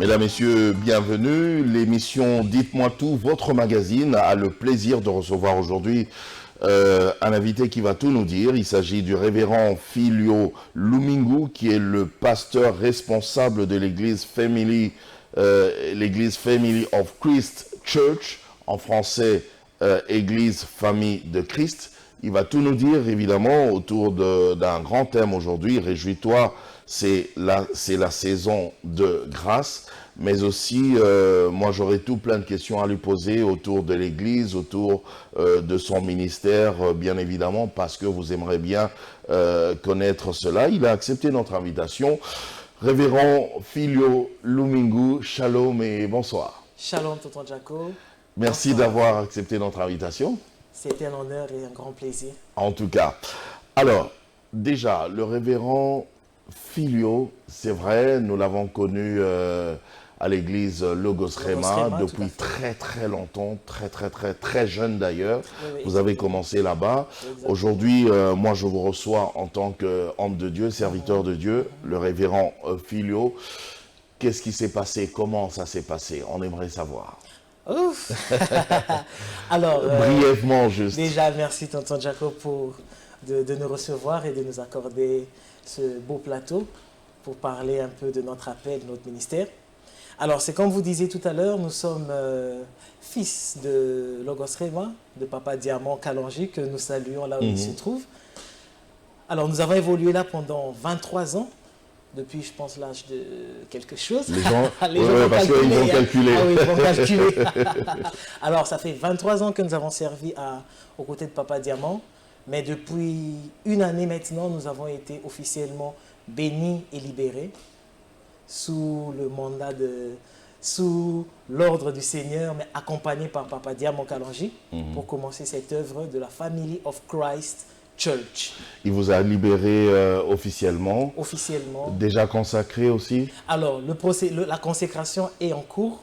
Mesdames, Messieurs, bienvenue. L'émission Dites-moi tout, votre magazine, a le plaisir de recevoir aujourd'hui un invité qui va tout nous dire. Il s'agit du révérend Filio Lumingu, qui est le pasteur responsable de l'église Family of Christ Church, en français Église Famille de Christ. Il va tout nous dire, évidemment, autour d'un grand thème aujourd'hui. Réjouis-toi, c'est la saison de grâce. Mais aussi, moi, j'aurais tout plein de questions à lui poser autour de l'Église, autour de son ministère, bien évidemment, parce que vous aimeriez bien connaître cela. Il a accepté notre invitation. Révérend Filio Lumingu, shalom et bonsoir. Shalom, tonton Jaco. Merci d'avoir accepté notre invitation. C'était un honneur et un grand plaisir. En tout cas. Alors, déjà, le révérend Filio, c'est vrai, nous l'avons connu à l'église Logos Rema depuis très longtemps, très jeune d'ailleurs. Oui. Vous avez commencé là-bas. Aujourd'hui, moi je vous reçois en tant qu'homme de Dieu, serviteur de Dieu, le révérend Filio. Qu'est-ce qui s'est passé? Comment ça s'est passé? On aimerait savoir. Ouf. Alors, brièvement juste. Déjà, merci tonton Jaco de nous recevoir et de nous accorder ce beau plateau pour parler un peu de notre appel, de notre ministère. Alors, c'est comme vous disiez tout à l'heure, nous sommes fils de Logos Rema, de Papa Diamant Kalangi, que nous saluons là où il se trouve. Alors, nous avons évolué là pendant 23 ans, depuis, je pense, l'âge de quelque chose. Les gens, parce qu'ils vont calculer. Ah oui, ils vont calculer. Alors, ça fait 23 ans que nous avons servi aux côtés de Papa Diamant, mais depuis une année maintenant, nous avons été officiellement bénis et libérés sous l'ordre du Seigneur, mais accompagnés par Papa Diamant Kalangi pour commencer cette œuvre de la Family of Christ Church. Il vous a libéré officiellement. Officiellement. Déjà consacré aussi? Alors, la consécration est en cours.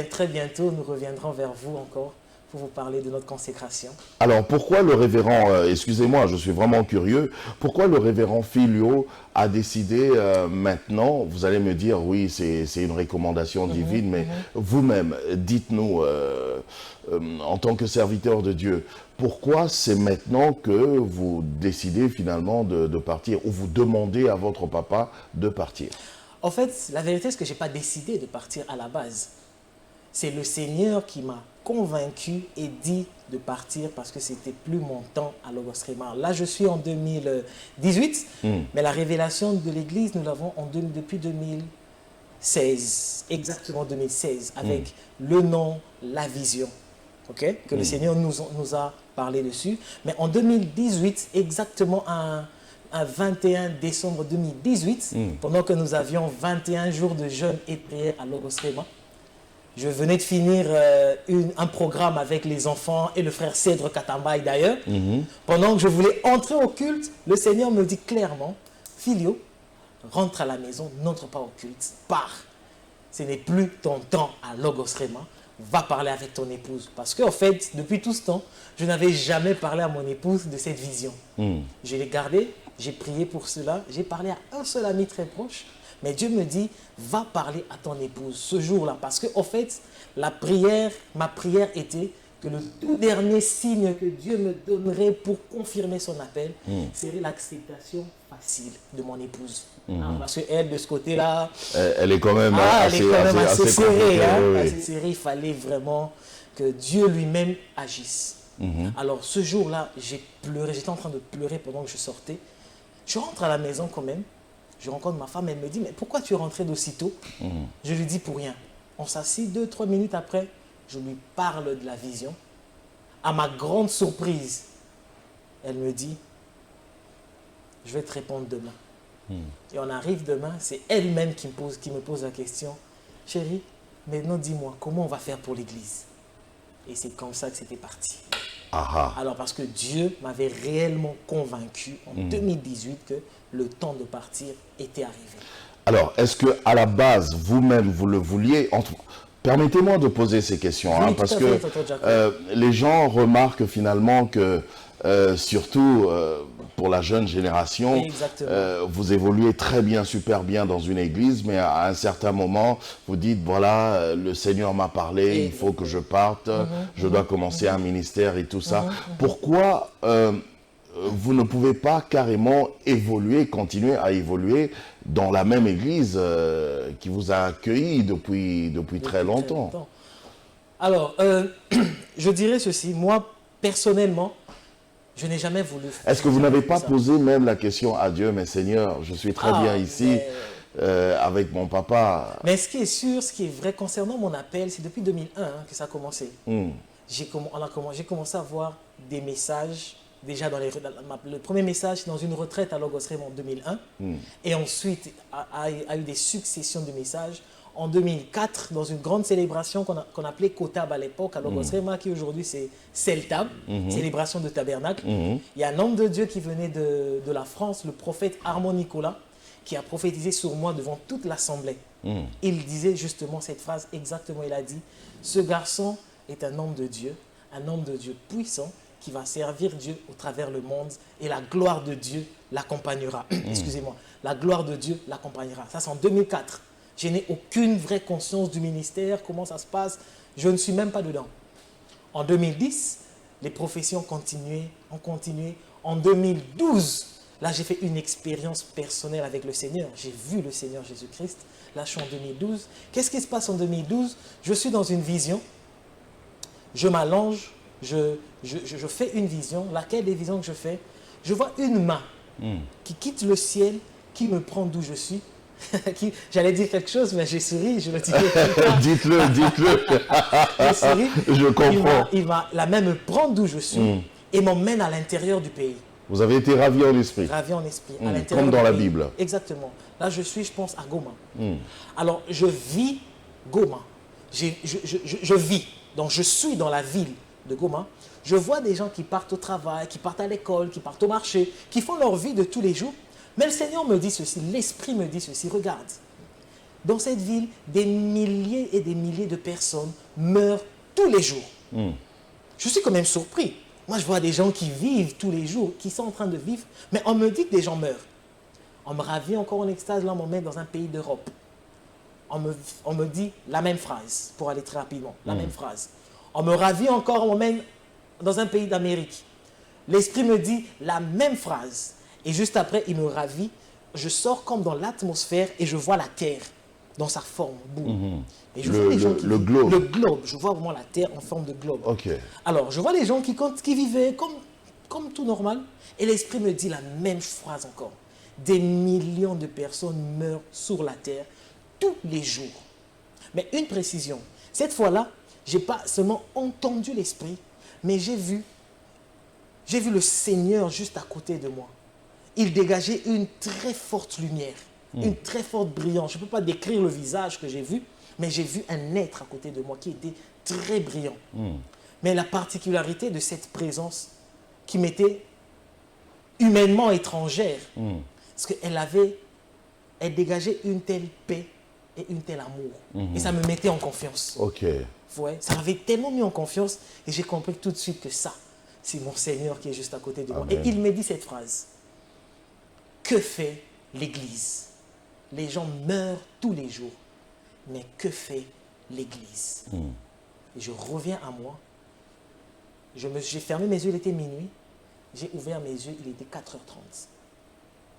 Très bientôt, nous reviendrons vers vous encore pour vous parler de notre consécration. Alors, pourquoi le révérend, excusez-moi, je suis vraiment curieux, pourquoi le révérend Filio a décidé maintenant, vous allez me dire, oui, c'est une recommandation divine, mais vous-même, dites-nous, en tant que serviteur de Dieu, pourquoi c'est maintenant que vous décidez finalement de partir, ou vous demandez à votre papa de partir? En fait, la vérité, c'est que je n'ai pas décidé de partir à la base. C'est le Seigneur qui m'a convaincu et dit de partir parce que c'était plus mon temps à Logos Rema. Là, je suis en 2018, mais la révélation de l'Église, nous l'avons depuis 2016, exactement 2016, avec le nom, la vision, que le Seigneur nous a parlé dessus. Mais en 2018, exactement un 21 décembre 2018, pendant que nous avions 21 jours de jeûne et prière à Logos Rema, je venais de finir un programme avec les enfants et le frère Cèdre Katambaï d'ailleurs. Pendant que je voulais entrer au culte, le Seigneur me dit clairement, Filio, rentre à la maison, n'entre pas au culte, pars. Ce n'est plus ton temps à Logos Rema, va parler avec ton épouse. Parce qu'en fait, depuis tout ce temps, je n'avais jamais parlé à mon épouse de cette vision. Je l'ai gardée, j'ai prié pour cela, j'ai parlé à un seul ami très proche. Mais Dieu me dit, va parler à ton épouse ce jour-là. Parce qu'en fait, ma prière était que le tout dernier signe que Dieu me donnerait pour confirmer son appel serait l'acceptation facile de mon épouse. Parce qu'elle, de ce côté-là, elle est quand même assez serrée. Oui. Assez serrée. Il fallait vraiment que Dieu lui-même agisse. Alors ce jour-là, j'ai pleuré. J'étais en train de pleurer pendant que je sortais. Je rentre à la maison quand même. Je rencontre ma femme, elle me dit, mais pourquoi tu es rentré d'aussitôt? Je lui dis pour rien. On s'assit 2-3 minutes après, je lui parle de la vision. À ma grande surprise, elle me dit, je vais te répondre demain. Et on arrive demain, c'est elle-même qui me pose la question, chérie, maintenant dis-moi, comment on va faire pour l'église? Et c'est comme ça que c'était parti. Alors parce que Dieu m'avait réellement convaincu en 2018 que le temps de partir était arrivé. Alors, est-ce qu'à la base, vous-même, vous le vouliez? Permettez-moi de poser ces questions, oui, parce que les gens remarquent finalement que, surtout pour la jeune génération. Exactement. Vous évoluez très bien, super bien dans une église, mais à un certain moment, vous dites, voilà, le Seigneur m'a parlé, il faut que je parte, je dois commencer un ministère et tout ça. Pourquoi vous ne pouvez pas carrément évoluer, continuer à évoluer dans la même église qui vous a accueilli depuis très longtemps? Alors, je dirais ceci. Moi, personnellement, je n'ai jamais voulu. Est-ce que vous n'avez pas posé même la question à Dieu, mais Seigneur, je suis très bien ici avec mon papa? Mais ce qui est sûr, ce qui est vrai concernant mon appel, c'est depuis 2001 que ça a commencé. J'ai commencé à voir des messages. Déjà, le premier message, c'est dans une retraite à Logos Rem en 2001. Et ensuite, a eu des successions de messages. En 2004, dans une grande célébration qu'on appelait Kotab à l'époque, à Logos Rem, qui aujourd'hui c'est Celtab, célébration de tabernacle. Il y a un homme de Dieu qui venait de la France, le prophète Armand Nicolas, qui a prophétisé sur moi devant toute l'assemblée. Il disait justement cette phrase exactement. Il a dit, ce garçon est un homme de Dieu puissant, qui va servir Dieu au travers le monde et la gloire de Dieu l'accompagnera. Excusez-moi, la gloire de Dieu l'accompagnera. Ça, c'est en 2004. Je n'ai aucune vraie conscience du ministère, comment ça se passe. Je ne suis même pas dedans. En 2010, les prophéties ont continué. En 2012, là, j'ai fait une expérience personnelle avec le Seigneur. J'ai vu le Seigneur Jésus-Christ. Là, je suis en 2012. Qu'est-ce qui se passe en 2012? Je suis dans une vision. Je m'allonge. Je fais une vision. Laquelle des visions que je fais? Je vois une main qui quitte le ciel, qui me prend d'où je suis. J'allais dire quelque chose, mais j'ai souri, je le dirai. Dites-le. J'ai souri. Je comprends. La main me prend d'où je suis et m'emmène à l'intérieur du pays. Vous avez été ravi en esprit. Ravi en esprit. À l'intérieur comme dans du la pays. Bible. Exactement. Là, je pense, à Goma. Alors, je vis Goma. Je vis. Donc, je suis dans la ville de Goma. Je vois des gens qui partent au travail, qui partent à l'école, qui partent au marché, qui font leur vie de tous les jours. Mais le Seigneur me dit ceci, l'Esprit me dit ceci, regarde, dans cette ville, des milliers et des milliers de personnes meurent tous les jours. Je suis quand même surpris. Moi, je vois des gens qui vivent tous les jours, qui sont en train de vivre, mais on me dit que des gens meurent. On me ravit encore en extase, là, on m'emmène dans un pays d'Europe. On me dit la même phrase, pour aller très rapidement, la même phrase. On me ravit encore, on m'emmène dans un pays d'Amérique. L'Esprit me dit la même phrase. Et juste après, il me ravit. Je sors comme dans l'atmosphère et je vois la Terre dans sa forme. Et je vois les gens le globe. Le globe. Je vois vraiment la Terre en forme de globe. Okay. Alors, je vois les gens qui vivaient comme tout normal. Et l'Esprit me dit la même phrase encore. Des millions de personnes meurent sur la Terre tous les jours. Mais une précision. Cette fois-là, je n'ai pas seulement entendu l'Esprit, mais j'ai vu le Seigneur juste à côté de moi. Il dégageait une très forte lumière, une très forte brillance. Je ne peux pas décrire le visage que j'ai vu, mais j'ai vu un être à côté de moi qui était très brillant. Mais la particularité de cette présence qui m'était humainement étrangère, parce elle dégageait une telle paix et une telle amour. Et ça me mettait en confiance. Ouais, ça m'avait tellement mis en confiance et j'ai compris tout de suite que ça, c'est mon Seigneur qui est juste à côté de moi. Et il me dit cette phrase. Que fait l'Église? Les gens meurent tous les jours. Mais que fait l'Église? Et je reviens à moi. J'ai fermé mes yeux, il était minuit. J'ai ouvert mes yeux, il était 4h30.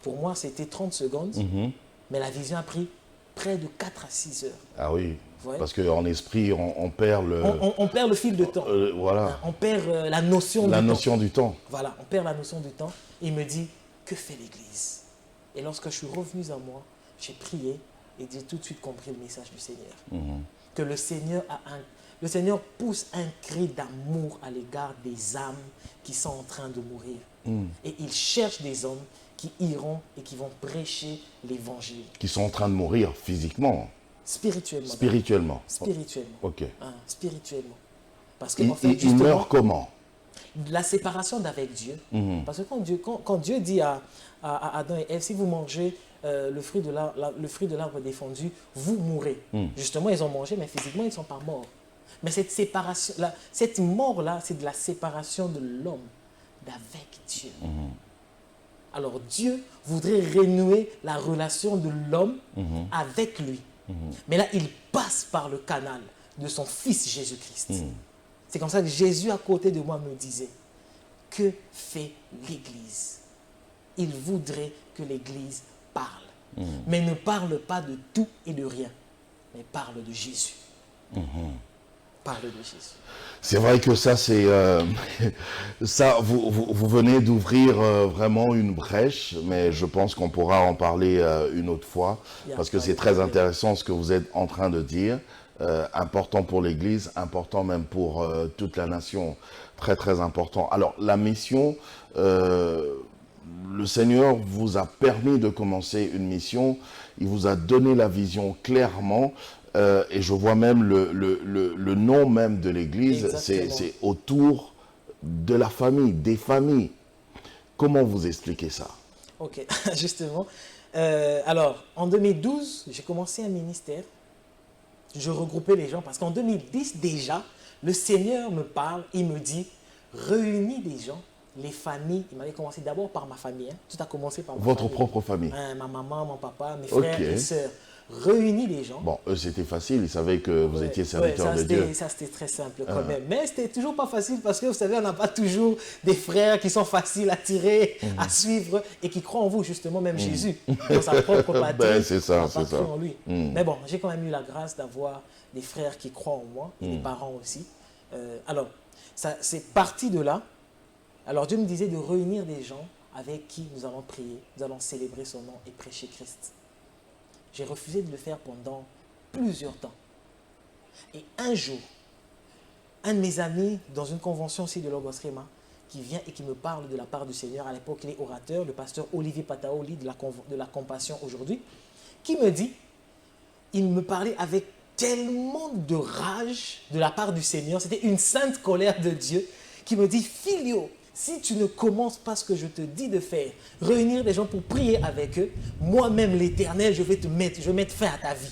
Pour moi, c'était 30 secondes. Mais la vision a pris près de 4 à 6 heures. Ah oui, ouais. Parce qu'en esprit, on perd le... On perd le fil de temps. Voilà. On perd la notion du temps. Voilà, on perd la notion du temps. Il me dit, que fait l'Église? Et lorsque je suis revenu à moi, j'ai prié et j'ai tout de suite compris le message du Seigneur. Que le Seigneur pousse un cri d'amour à l'égard des âmes qui sont en train de mourir. Et il cherche des hommes qui iront et qui vont prêcher l'évangile. Qui sont en train de mourir physiquement. Spirituellement. Spirituellement. Ok. Spirituellement. Parce que il meurt comment? La séparation d'avec Dieu. Parce que quand Dieu dit à Adam et Ève, si vous mangez le fruit de l'arbre défendu, vous mourrez. Justement, ils ont mangé, mais physiquement, ils ne sont pas morts. Mais cette mort-là, c'est de la séparation de l'homme d'avec Dieu. Alors Dieu voudrait renouer la relation de l'homme avec lui. Mais là, il passe par le canal de son Fils Jésus-Christ. C'est comme ça que Jésus à côté de moi me disait, que fait l'Église? Il voudrait que l'Église parle. Mais ne parle pas de tout et de rien, mais parle de Jésus. Parle de Jésus. C'est vrai que ça, c'est ça. Vous venez d'ouvrir vraiment une brèche, mais je pense qu'on pourra en parler une autre fois, parce que c'est très intéressant ce que vous êtes en train de dire. Important pour l'Église, important même pour toute la nation, très très important. Alors la mission, le Seigneur vous a permis de commencer une mission, il vous a donné la vision clairement, et je vois même le nom même de l'Église, c'est autour de la famille, des familles. Comment vous expliquez ça? Ok, justement. Alors, en 2012, j'ai commencé un ministère. Je regroupais les gens parce qu'en 2010 déjà, le Seigneur me parle, il me dit, réunis des gens, les familles. Il m'avait commencé d'abord par ma famille. Hein. Tout a commencé par ma Votre famille. propre famille. Ma maman, mon papa, mes frères et sœurs. Réunis des gens. Bon, eux, c'était facile. Ils savaient que vous étiez serviteur de Dieu. Ça, c'était très simple quand même. Mais c'était toujours pas facile parce que, vous savez, on n'a pas toujours des frères qui sont faciles à tirer, à suivre et qui croient en vous, justement, même Jésus, dans sa propre patrie. C'est ça, c'est ça. En lui. Mais bon, j'ai quand même eu la grâce d'avoir des frères qui croient en moi et des parents aussi. Alors, c'est parti de là. Alors, Dieu me disait de réunir des gens avec qui nous allons prier, nous allons célébrer son nom et prêcher Christ. J'ai refusé de le faire pendant plusieurs temps. Et un jour, un de mes amis, dans une convention aussi de Logos Rema, qui vient et qui me parle de la part du Seigneur, à l'époque il est orateur, le pasteur Olivier Pataoli de la Compassion aujourd'hui, qui me dit, il me parlait avec tellement de rage de la part du Seigneur, c'était une sainte colère de Dieu, qui me dit, Filio, si tu ne commences pas ce que je te dis de faire, réunir des gens pour prier avec eux, moi-même l'Éternel, je vais mettre fin à ta vie.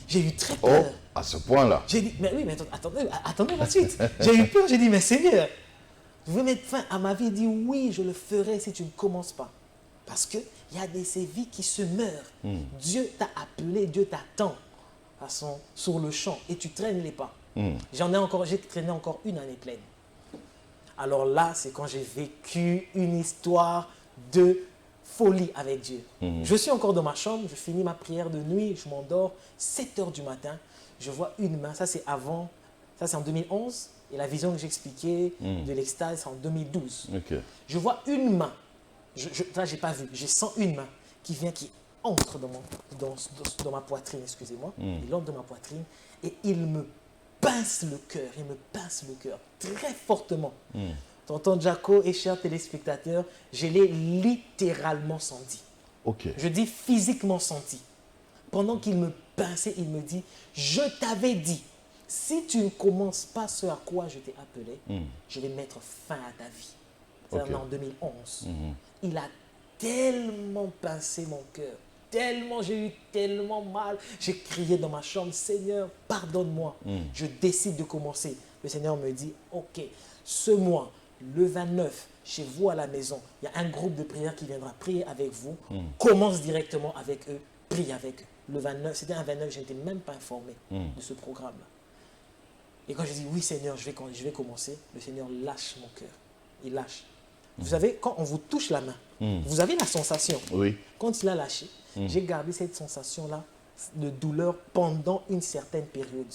J'ai eu très peur. Oh, à ce point-là. J'ai dit, mais oui, mais attendez la suite. J'ai eu peur, j'ai dit, mais Seigneur, je veux mettre fin à ma vie. Il dit, oui, je le ferai si tu ne commences pas. Parce qu'il y a ces vies qui se meurent. Dieu t'a appelé, Dieu t'attend sur le champ et tu traînes les pas. J'ai traîné encore une année pleine. Alors là, c'est quand j'ai vécu une histoire de folie avec Dieu. Je suis encore dans ma chambre, je finis ma prière de nuit, je m'endors, 7 h du matin, je vois une main, ça c'est en 2011, et la vision que j'expliquais de l'extase, c'est en 2012. Okay. Je vois une main, là j'ai pas vu, je sens une main qui entre dans ma poitrine, excusez-moi, il entre dans ma poitrine, et il me pince le cœur, très fortement. Tonton Jaco et chers téléspectateurs, je l'ai littéralement senti. Okay. Je dis physiquement senti. Pendant qu'il me pinçait, il me dit, je t'avais dit, si tu ne commences pas ce à quoi je t'ai appelé, je vais mettre fin à ta vie. C'est en 2011. Il a tellement pincé mon cœur. J'ai eu tellement mal. J'ai crié dans ma chambre, Seigneur, pardonne-moi. Je décide de commencer. Le Seigneur me dit, ok, ce mois, le 29, chez vous à la maison, il y a un groupe de prière qui viendra prier avec vous. Commence directement avec eux, prie avec eux. Le 29, c'était un 29, je n'étais même pas informé de ce programme-là. Et quand je dis, oui Seigneur, je vais commencer, le Seigneur lâche mon cœur. Il lâche. Vous savez, quand on vous touche la main, vous avez la sensation. Oui. Quand il a lâché, j'ai gardé cette sensation-là de douleur pendant une certaine période.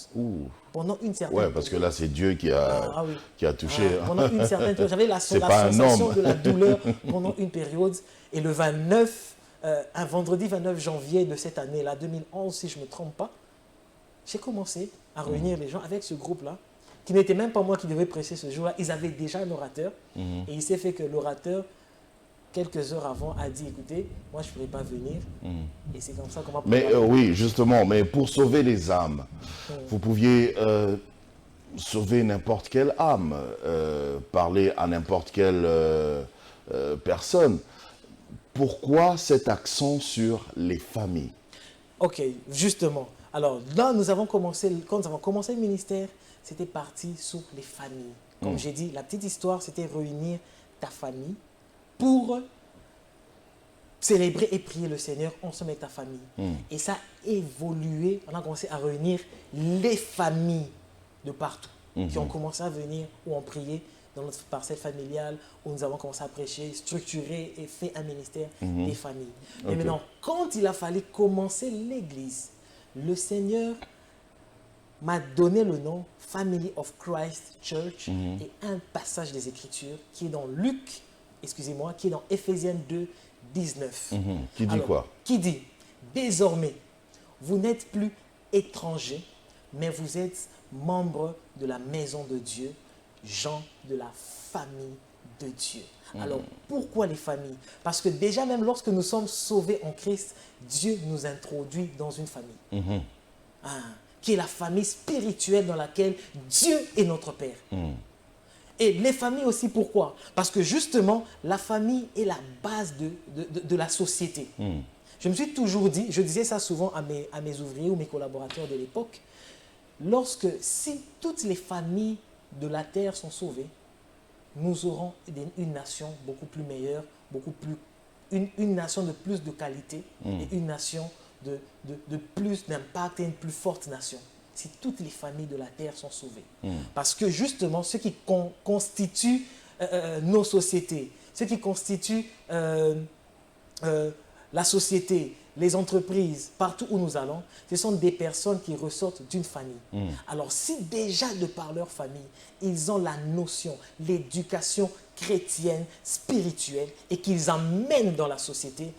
Pendant une certaine période. Parce que là, c'est Dieu qui a touché. Pendant une certaine période, j'avais la sensation de la douleur pendant une période. Et le 29, un vendredi 29 janvier de cette année-là, 2011, si je ne me trompe pas, j'ai commencé à réunir les gens avec ce groupe-là, qui n'était même pas moi qui devais prêcher ce jour-là. Ils avaient déjà un orateur. Et il s'est fait que l'orateur, quelques heures avant, a dit, écoutez, moi je ne pourrais pas venir. Et c'est comme ça qu'on m'a... Mais oui, justement, mais pour sauver les âmes, vous pouviez sauver n'importe quelle âme, parler à n'importe quelle personne. Pourquoi cet accent sur les familles? Ok, justement. Alors là, quand nous avons commencé le ministère, c'était parti sur les familles. Comme j'ai dit, la petite histoire, c'était réunir ta famille pour célébrer et prier le Seigneur ensemble avec ta famille. Et ça a évolué. On a commencé à réunir les familles de partout qui ont commencé à venir ou ont prié dans notre parcelle familiale où nous avons commencé à prêcher, structurer et faire un ministère des familles. Mais maintenant, quand il a fallu commencer l'église, le Seigneur m'a donné le nom Family of Christ Church et un passage des Écritures qui est dans Luc, excusez-moi, qui est dans Éphésiens 2, 19. Qui dit quoi? Qui dit, désormais, vous n'êtes plus étrangers, mais vous êtes membres de la maison de Dieu, gens de la famille de Dieu. Alors, pourquoi les familles? Parce que déjà, même lorsque nous sommes sauvés en Christ, Dieu nous introduit dans une famille. Qui est la famille spirituelle dans laquelle Dieu est notre Père. Et les familles aussi, pourquoi? Parce que justement, la famille est la base de la société. Je me suis toujours dit, je disais ça souvent à mes ouvriers ou mes collaborateurs de l'époque, si toutes les familles de la terre sont sauvées, nous aurons une nation beaucoup plus meilleure, une nation de plus de qualité et une nation de plus d'impact et une plus forte nation. Si toutes les familles de la terre sont sauvées. Parce que justement, ce qui constitue nos sociétés, ce qui constitue la société, les entreprises, partout où nous allons, ce sont des personnes qui ressortent d'une famille. Alors, si déjà de par leur famille, ils ont la notion, l'éducation chrétienne, spirituelle, et qu'ils amènent dans la société,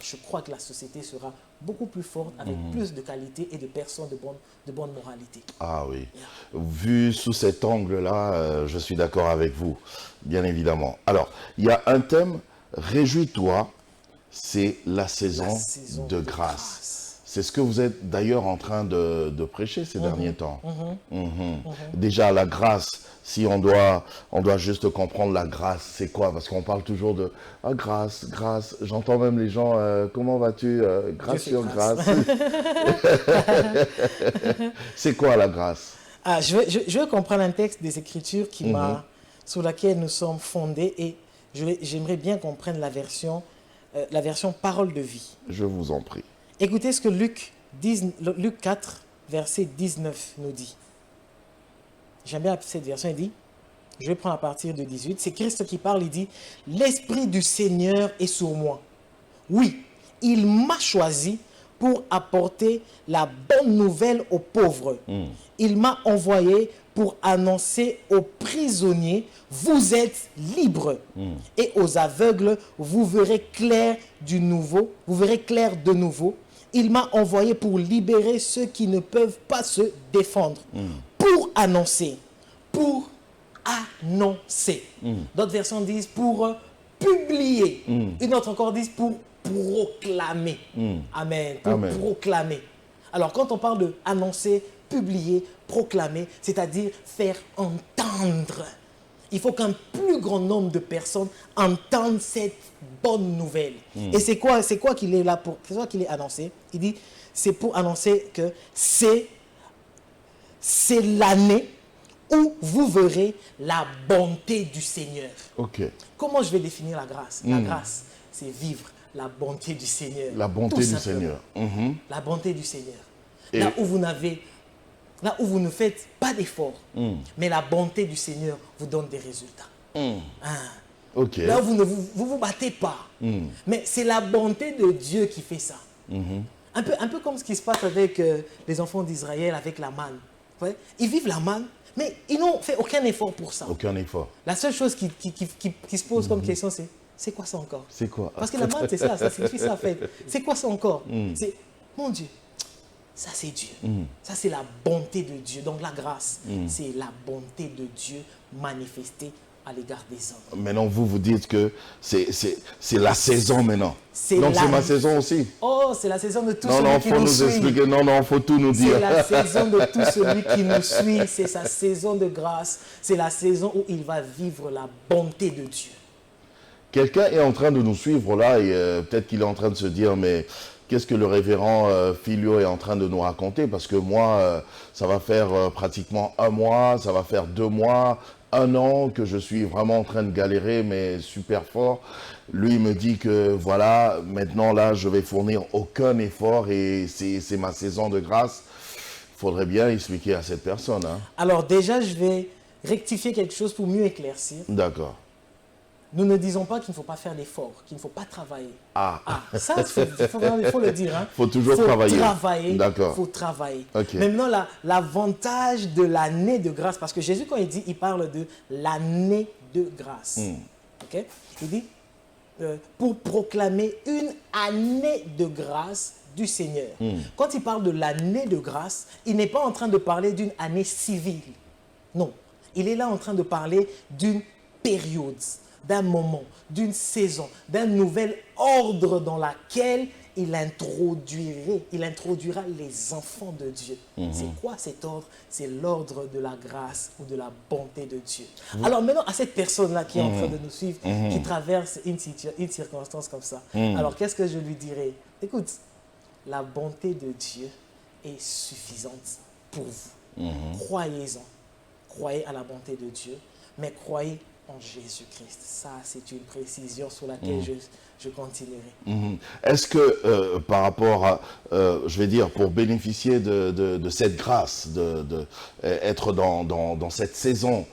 je crois que la société sera beaucoup plus forte, avec plus de qualité et de personnes de bonne moralité. Ah oui. Vu sous cet angle-là, je suis d'accord avec vous, bien évidemment. Alors, il y a un thème, réjouis-toi, c'est la saison de grâce. C'est ce que vous êtes d'ailleurs en train de prêcher ces derniers temps. Déjà, la grâce, si on doit juste comprendre la grâce, c'est quoi? Parce qu'on parle toujours de grâce, grâce. J'entends même les gens, comment vas-tu? Grâce sur grâce. C'est quoi la grâce? Je vais comprendre un texte des Écritures sur laquelle nous sommes fondés et j'aimerais bien comprendre la version parole de vie. Je vous en prie. Écoutez ce que Luc 4, verset 19 nous dit. J'aime bien cette version, il dit, je vais prendre à partir de 18, c'est Christ qui parle, il dit, « L'Esprit du Seigneur est sur moi. Oui, il m'a choisi pour apporter la bonne nouvelle aux pauvres. Il m'a envoyé pour annoncer aux prisonniers, vous êtes libres. Et aux aveugles, vous verrez clair de nouveau. Il m'a envoyé pour libérer ceux qui ne peuvent pas se défendre. Pour annoncer. D'autres versions disent pour publier. Une autre encore dit pour proclamer. Amen. Pour proclamer. Alors, quand on parle de annoncer, publier, proclamer, c'est-à-dire faire entendre. Il faut qu'un plus grand nombre de personnes entendent cette bonne nouvelle. Et c'est quoi qu'il est là pour? C'est quoi qu'il est annoncé? Il dit, c'est pour annoncer que c'est l'année où vous verrez la bonté du Seigneur. Comment je vais définir la grâce? La grâce, c'est vivre la bonté du Seigneur. La bonté du Seigneur. La bonté du Seigneur. Là où vous ne faites pas d'efforts, mais la bonté du Seigneur vous donne des résultats. Là où vous vous battez pas, mais c'est la bonté de Dieu qui fait ça. Un peu comme ce qui se passe avec les enfants d'Israël, avec la manne. Ouais? Ils vivent la manne, mais ils n'ont fait aucun effort pour ça. Aucun effort. La seule chose qui se pose comme question, c'est quoi ça encore? C'est quoi? Parce que la manne, c'est ça signifie ça en fait. C'est quoi ça encore? C'est, mon Dieu, ça c'est Dieu. Ça c'est la bonté de Dieu. Donc la grâce, c'est la bonté de Dieu manifestée à l'égard des hommes. Maintenant, vous dites que c'est la saison maintenant. Donc c'est ma saison aussi. Oh, c'est la saison de tout celui qui nous suit. Expliquer. Non, il faut tout nous dire. C'est la saison de tout celui qui nous suit. C'est sa saison de grâce. C'est la saison où il va vivre la bonté de Dieu. Quelqu'un est en train de nous suivre là et peut-être qu'il est en train de se dire, mais qu'est-ce que le révérend Filio est en train de nous raconter? Parce que moi, ça va faire pratiquement un mois, ça va faire 2 mois 1 an que je suis vraiment en train de galérer, mais super fort. Lui me dit que voilà, maintenant là, je vais fournir aucun effort et c'est ma saison de grâce. Il faudrait bien expliquer à cette personne. Hein. Alors déjà, je vais rectifier quelque chose pour mieux éclaircir. D'accord. Nous ne disons pas qu'il ne faut pas faire d'efforts, qu'il ne faut pas travailler. Ah, Ça, il faut le dire. Hein. faut toujours travailler. D'accord. Il faut travailler. Okay. Maintenant, l'avantage de l'année de grâce, parce que Jésus, quand il dit, il parle de l'année de grâce. Okay? Il dit, pour proclamer une année de grâce du Seigneur. Quand il parle de l'année de grâce, il n'est pas en train de parler d'une année civile. Non. Il est là en train de parler d'une période, d'un moment, d'une saison, d'un nouvel ordre dans laquelle il introduira les enfants de Dieu. C'est quoi cet ordre? C'est l'ordre de la grâce ou de la bonté de Dieu. Alors maintenant, à cette personne-là qui est en train de nous suivre, qui traverse une circonstance comme ça, alors qu'est-ce que je lui dirais? Écoute, la bonté de Dieu est suffisante pour vous. Croyez-en. Croyez à la bonté de Dieu, mais croyez en Jésus-Christ. Ça, c'est une précision sur laquelle je continuerai. Est-ce que par rapport à, je vais dire, pour bénéficier de cette grâce, être dans cette saison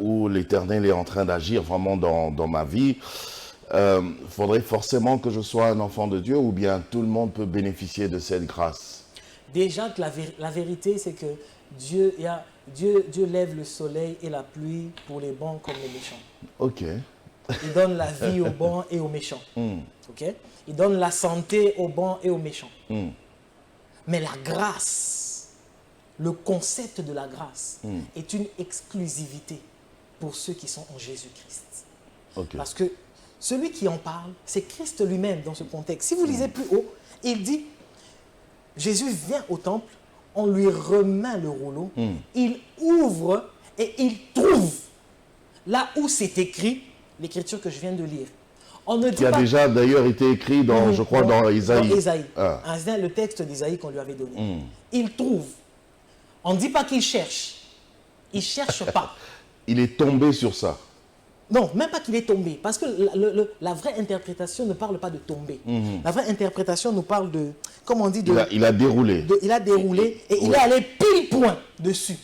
où l'Éternel est en train d'agir vraiment dans ma vie, faudrait forcément que je sois un enfant de Dieu ou bien tout le monde peut bénéficier de cette grâce? Déjà, la vérité, c'est que Dieu lève le soleil et la pluie pour les bons comme les méchants. Ok. Il donne la vie aux bons et aux méchants. Ok? Il donne la santé aux bons et aux méchants. Mais la grâce, le concept de la grâce est une exclusivité pour ceux qui sont en Jésus-Christ. Okay. Parce que celui qui en parle, c'est Christ lui-même dans ce contexte. Si vous lisez plus haut, il dit, Jésus vient au temple, on lui remet le rouleau, il ouvre et il trouve là où c'est écrit l'écriture que je viens de lire. On ne dit qui a déjà d'ailleurs été écrit dans, je crois, dans Isaïe. Dans Isaïe. Le texte d'Isaïe qu'on lui avait donné. Il trouve. On ne dit pas qu'il cherche. Il ne cherche pas. Il est tombé sur ça. Non, même pas qu'il est tombé. Parce que la vraie interprétation ne parle pas de tomber. La vraie interprétation nous parle de, comme on dit, il a déroulé. Il a déroulé et il est allé pile point dessus.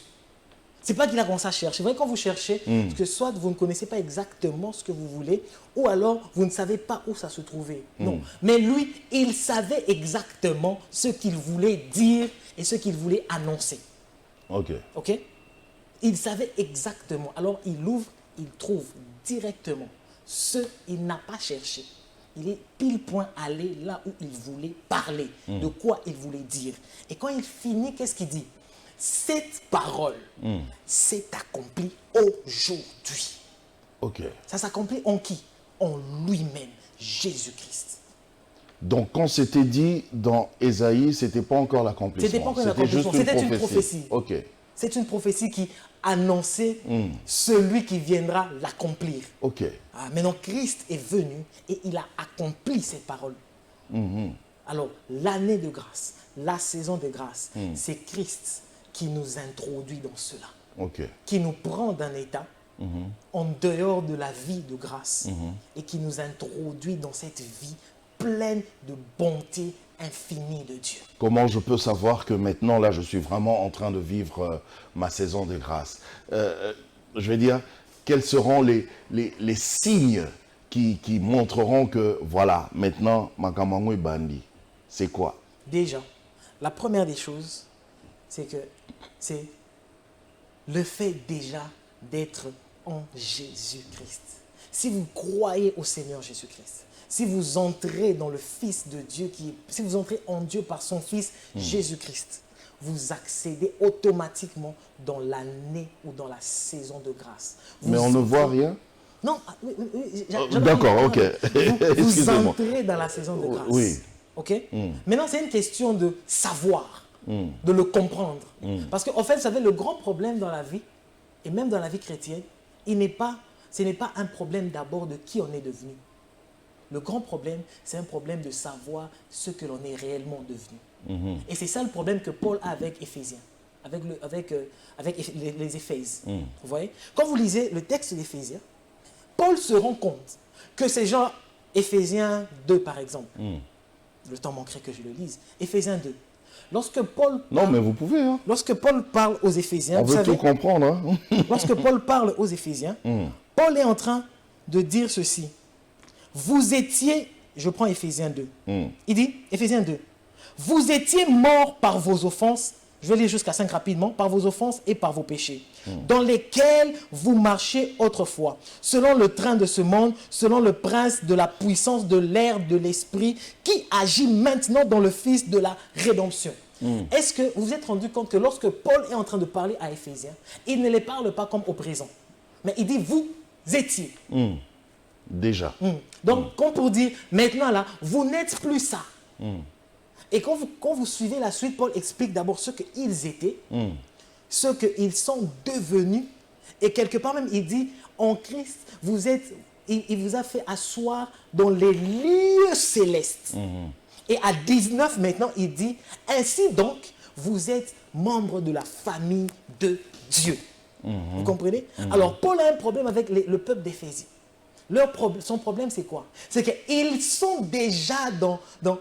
C'est pas qu'il a commencé à chercher. Vous voyez, quand vous cherchez, parce que soit vous ne connaissez pas exactement ce que vous voulez, ou alors vous ne savez pas où ça se trouvait. Non. Mais lui, il savait exactement ce qu'il voulait dire et ce qu'il voulait annoncer. Ok. Ok? Il savait exactement. Alors il ouvre, il trouve directement ce qu'il n'a pas cherché. Il est pile point allé là où il voulait parler, de quoi il voulait dire. Et quand il finit, qu'est-ce qu'il dit? Cette parole s'est accomplie aujourd'hui. Ok. Ça s'accomplit en qui? En lui-même, Jésus-Christ. Donc quand c'était dit dans Ésaïe, c'était pas encore l'accomplissement. C'était pas encore l'accomplissement, c'était une prophétie. Ok. C'est une prophétie qui annonçait celui qui viendra l'accomplir. Ok. Maintenant, Christ est venu et il a accompli cette parole. Alors, l'année de grâce, la saison de grâce, c'est Christ qui nous introduit dans cela. Okay. Qui nous prend d'un état en dehors de la vie de grâce et qui nous introduit dans cette vie pleine de bonté infinie de Dieu. Comment je peux savoir que maintenant, là, je suis vraiment en train de vivre ma saison de grâce? Je vais dire, quels seront les signes qui montreront que, voilà, maintenant, Makamango est bandi? C'est quoi? Déjà, la première des choses, c'est le fait déjà d'être en Jésus-Christ. Si vous croyez au Seigneur Jésus-Christ, si vous entrez dans le Fils de Dieu, si vous entrez en Dieu par son Fils Jésus-Christ, vous accédez automatiquement dans l'année ou dans la saison de grâce. Mais on ne voit rien? Non, d'accord, ok. Vous entrez dans la saison de grâce. Oui. Ok? Maintenant, c'est une question de savoir, de le comprendre. Parce qu'en fait, vous savez, le grand problème dans la vie, et même dans la vie chrétienne, ce n'est pas un problème d'abord de qui on est devenu. Le grand problème, c'est un problème de savoir ce que l'on est réellement devenu. Et c'est ça le problème que Paul a avec Éphésiens. avec les Éphèses. Vous voyez? Quand vous lisez le texte d'Éphésiens, Paul se rend compte que ces gens, Éphésiens 2 par exemple, le temps manquerait que je le lise, Éphésiens 2. Lorsque Paul Non, mais vous pouvez. Hein. Lorsque Paul parle aux Éphésiens, On veut tout comprendre. Hein. Lorsque Paul parle aux Éphésiens, Paul est en train de dire ceci. Vous étiez, je prends Éphésiens 2. Il dit, Éphésiens 2, vous étiez morts par vos offenses, je vais lire jusqu'à 5 rapidement, par vos offenses et par vos péchés, dans lesquels vous marchez autrefois, selon le train de ce monde, selon le prince de la puissance de l'air de l'esprit, qui agit maintenant dans le Fils de la rédemption. Est-ce que vous vous êtes rendu compte que lorsque Paul est en train de parler à Éphésiens, il ne les parle pas comme au présent, mais il dit vous étiez. Déjà. Donc, comme pour dire, maintenant là, vous n'êtes plus ça. Et quand vous suivez la suite, Paul explique d'abord ce qu'ils étaient, ce qu'ils sont devenus, et quelque part même, il dit, en Christ, il vous a fait asseoir dans les lieux célestes. Et à 19 maintenant, il dit, ainsi donc, vous êtes membre de la famille de Dieu. Vous comprenez? Alors, Paul a un problème avec le peuple d'Éphésie. Son problème, c'est quoi? C'est qu'ils sont déjà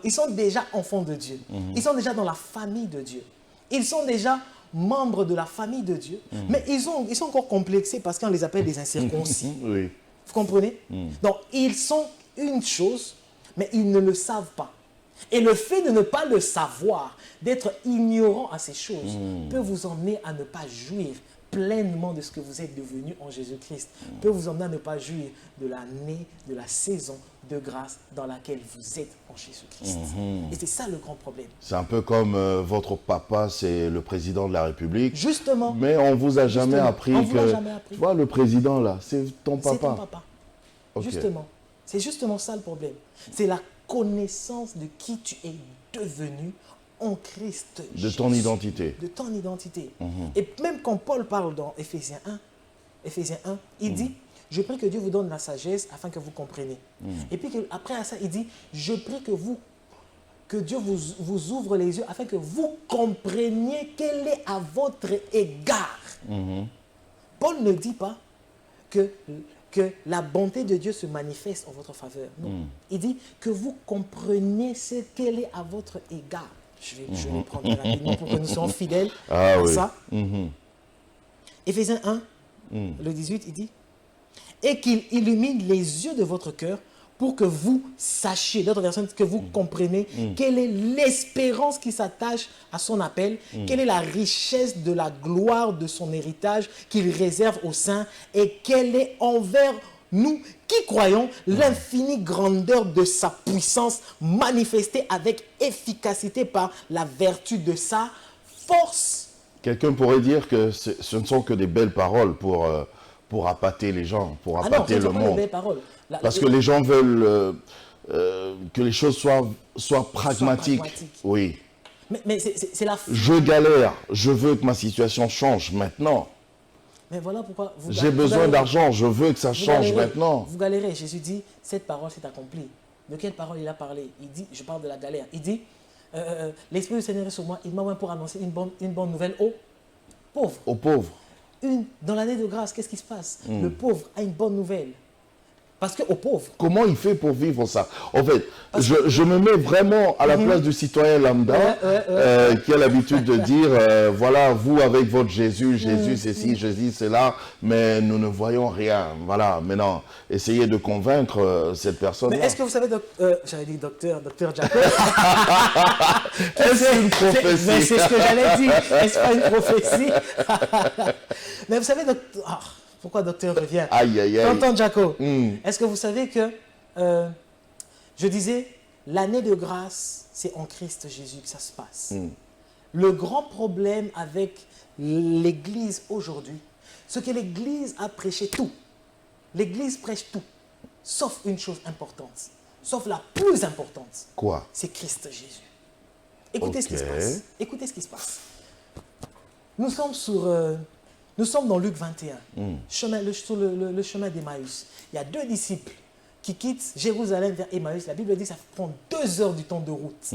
ils sont déjà enfants de Dieu. Ils sont déjà dans la famille de Dieu. Ils sont déjà membres de la famille de Dieu. Mais ils sont encore complexés parce qu'on les appelle des incirconcis. Oui. Vous comprenez? Donc, ils sont une chose, mais ils ne le savent pas. Et le fait de ne pas le savoir, d'être ignorant à ces choses, peut vous emmener à ne pas jouir pleinement de ce que vous êtes devenu en Jésus-Christ, peut vous emmener à ne pas jouir de l'année, de la saison de grâce dans laquelle vous êtes en Jésus-Christ. Et c'est ça le grand problème. C'est un peu comme votre papa, c'est le président de la République. Justement. Mais on ne vous a jamais appris que... Tu vois, le président là, c'est ton papa. C'est ton papa. Okay. Justement. C'est justement ça le problème. C'est la connaissance de qui tu es devenu en Christ de Jésus, ton identité. De ton identité. Et même quand Paul parle dans Éphésiens 1, il dit, je prie que Dieu vous donne la sagesse afin que vous compreniez. Et puis après ça, il dit, je prie que Dieu vous ouvre les yeux afin que vous compreniez quel est à votre égard. Paul ne dit pas que la bonté de Dieu se manifeste en votre faveur. Non. Il dit que vous compreniez ce qu'elle est à votre égard. Je vais prendre rapidement pour que nous soyons fidèles à ça. Éphésiens 1, le 18, il dit « Et qu'il illumine les yeux de votre cœur pour que vous sachiez, d'autres versions, que vous compreniez quelle est l'espérance qui s'attache à son appel, quelle est la richesse de la gloire de son héritage qu'il réserve aux saints et quelle est envers nous qui croyons l'infinie grandeur de sa puissance manifestée avec efficacité par la vertu de sa force. » Quelqu'un pourrait dire que ce ne sont que des belles paroles pour appâter les gens, pour appâter le monde. Parce que les gens veulent que les choses soient pragmatiques. Oui. Mais c'est la... Je galère, je veux que ma situation change maintenant. Mais voilà pourquoi j'ai besoin d'argent, je veux que ça change maintenant. Vous galérez. Jésus dit, cette parole s'est accomplie. De quelle parole il a parlé? Il dit, je parle de la galère. Il dit, l'Esprit du Seigneur est sur moi, il m'a envoyé pour annoncer une bonne nouvelle aux pauvres. Aux pauvres. Dans l'année de grâce, qu'est-ce qui se passe? Le pauvre a une bonne nouvelle. Parce qu'aux pauvres... Comment il fait pour vivre ça? En fait, je me mets vraiment à la place du citoyen lambda qui a l'habitude de dire, voilà, vous avec votre Jésus, Jésus c'est ci, Jésus c'est là, mais nous ne voyons rien. Voilà, maintenant, essayez de convaincre cette personne-là. Mais est-ce que vous savez, j'allais dire docteur Jacob. Est-ce une prophétie? Mais c'est ce que j'allais dire. Est-ce pas une prophétie? Mais vous savez, docteur... Pourquoi docteur revient? Aïe, aïe, aïe. Tonton Jaco, est-ce que vous savez que, je disais, l'année de grâce, c'est en Christ Jésus que ça se passe. Le grand problème avec l'Église aujourd'hui, c'est que l'Église a prêché tout. L'Église prêche tout, sauf une chose importante, sauf la plus importante. Quoi? C'est Christ Jésus. Écoutez ce qui se passe. Écoutez ce qui se passe. Nous sommes dans Luc 21, sur le chemin d'Emmaüs. Il y a deux disciples qui quittent Jérusalem vers Emmaüs. La Bible dit que ça prend 2 heures du temps de route.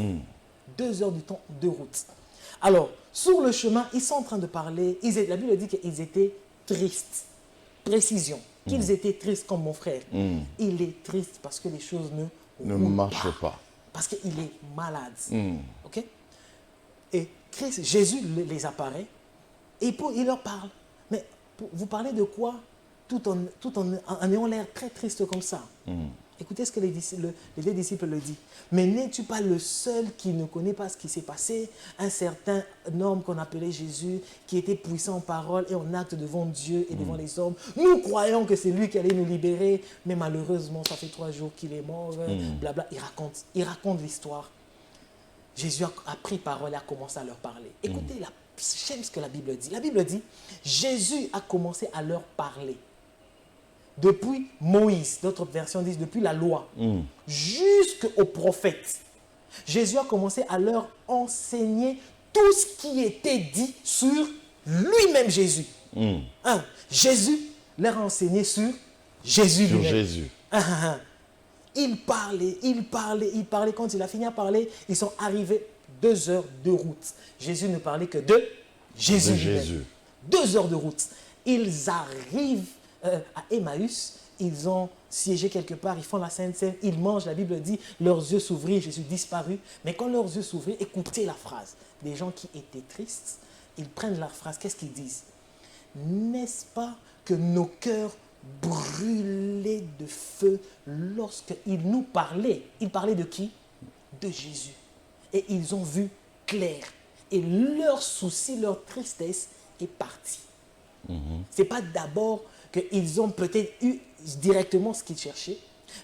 2 heures du temps de route. Alors, sur le chemin, ils sont en train de parler. La Bible dit qu'ils étaient tristes. Précision. Qu'ils étaient tristes comme mon frère. Il est triste parce que les choses Ne marchent pas. Parce qu'il est malade. OK? Et Jésus les apparaît et il leur parle. Mais vous parlez de quoi tout en ayant l'air très triste comme ça? Écoutez ce que les deux disciples le disent. Mais n'es-tu pas le seul qui ne connaît pas ce qui s'est passé? Un certain homme qu'on appelait Jésus, qui était puissant en parole et en acte devant Dieu et devant les hommes. Nous croyons que c'est lui qui allait nous libérer, mais malheureusement, ça fait 3 jours qu'il est mort. Blabla. Il raconte l'histoire. Jésus a pris parole et a commencé à leur parler. Écoutez, j'aime ce que la Bible dit. La Bible dit, Jésus a commencé à leur parler. Depuis Moïse, d'autres versions disent depuis la loi, jusqu'aux prophètes. Jésus a commencé à leur enseigner tout ce qui était dit sur lui-même Jésus. Jésus leur a enseigné sur Jésus lui-même. Sur Jésus. Il parlait. Quand il a fini à parler, ils sont arrivés 2 heures de route. Jésus ne parlait que de Jésus lui-même. 2 heures de route. Ils arrivent à Emmaüs, ils ont siégé quelque part, ils font la Sainte Seine, ils mangent, la Bible dit, leurs yeux s'ouvrirent, Jésus disparut. Mais quand leurs yeux s'ouvrirent, écoutez la phrase. Des gens qui étaient tristes, ils prennent la phrase, qu'est-ce qu'ils disent? N'est-ce pas que nos cœurs brûlaient de feu lorsqu'il nous parlait? Ils parlaient de qui? De Jésus. Et ils ont vu clair. Et leur souci, leur tristesse est partie. Ce n'est pas d'abord qu'ils ont peut-être eu directement ce qu'ils cherchaient,